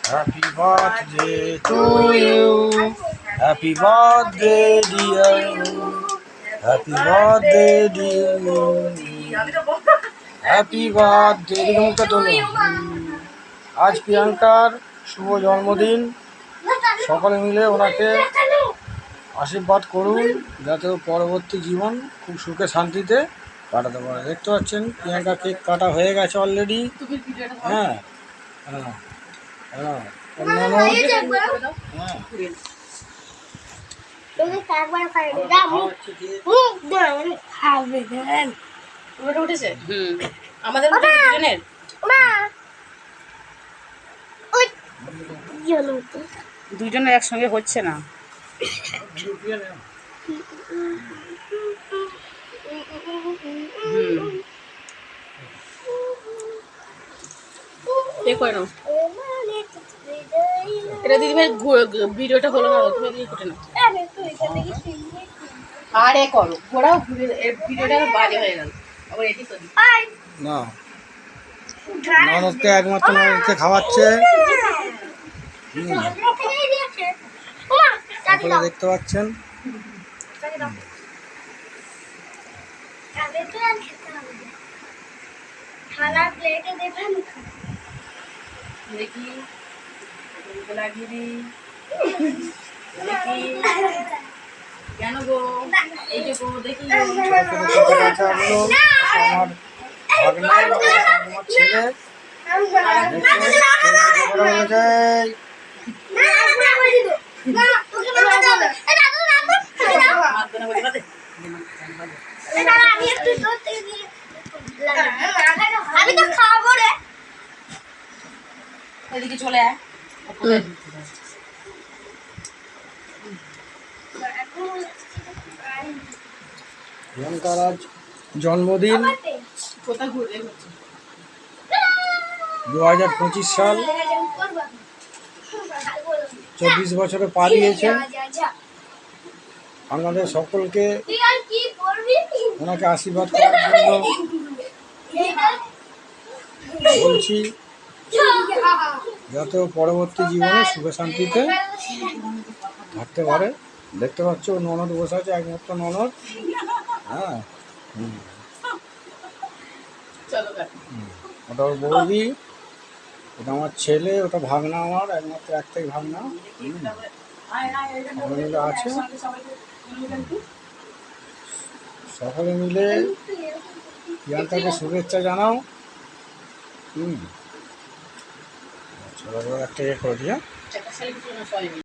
Happy birthday to you. Happy birthday, dear you. Happy birthday, dear you. Happy birthday, মুখে তোলো। আজ প্রিয়াঙ্কার শুভ জন্মদিন। সকলে মিলে ওনাকে আশীর্বাদ করুন যাতে পরবর্তী জীবন খুব সুখে শান্তিতে কাটাতে পারে। দেখতে পাচ্ছেন প্রিয়াঙ্কা কেক কাটা হয়ে গেছে অলরেডি। হ্যাঁ হ্যাঁ হ্যাঁ আমাদের দুজনের একসঙ্গে হচ্ছে না। এটা দিদিভাই ভিডিওটা হলো না, তুমি এদিকে ঘুরে নাও। আরে করো ঘোরাও, ভিডিওটা বাজে হয়ে গেল। আবার এটি করি না, ননদকে একমাত্র ননদকে খাওয়াচ্ছে। আপনারা দেখতে পাচ্ছেন। দেখি লাগিয়ে দিই। কেন গো এই যে গো দেখি আমার ছেলে আমি তো খাবো রে। এদিকে চলে আয়। প্রিয়াঙ্কার আজ জন্মদিন। 2025 সাল, 24 বছরে পা দিয়েছে। আমাদের সকলকে ওনাকে আশীর্বাদ করার জন্য বলছি যাতে পরবর্তী জীবনে সুখে শান্তিতে থাকতে পারে। দেখতে পাচ্ছ ননদ বসে আছে, একমাত্র ননদ। হ্যাঁ ওটা ওর বৌদি, ওটা আমার ছেলে, ওটা ভাগনা, আমার একমাত্র একটাই ভাগনা মিলে আছে। সকলে মিলে প্রিয়াঙ্কাকে শুভেচ্ছা জানাও। একটা ইয়ে করে দিয়ে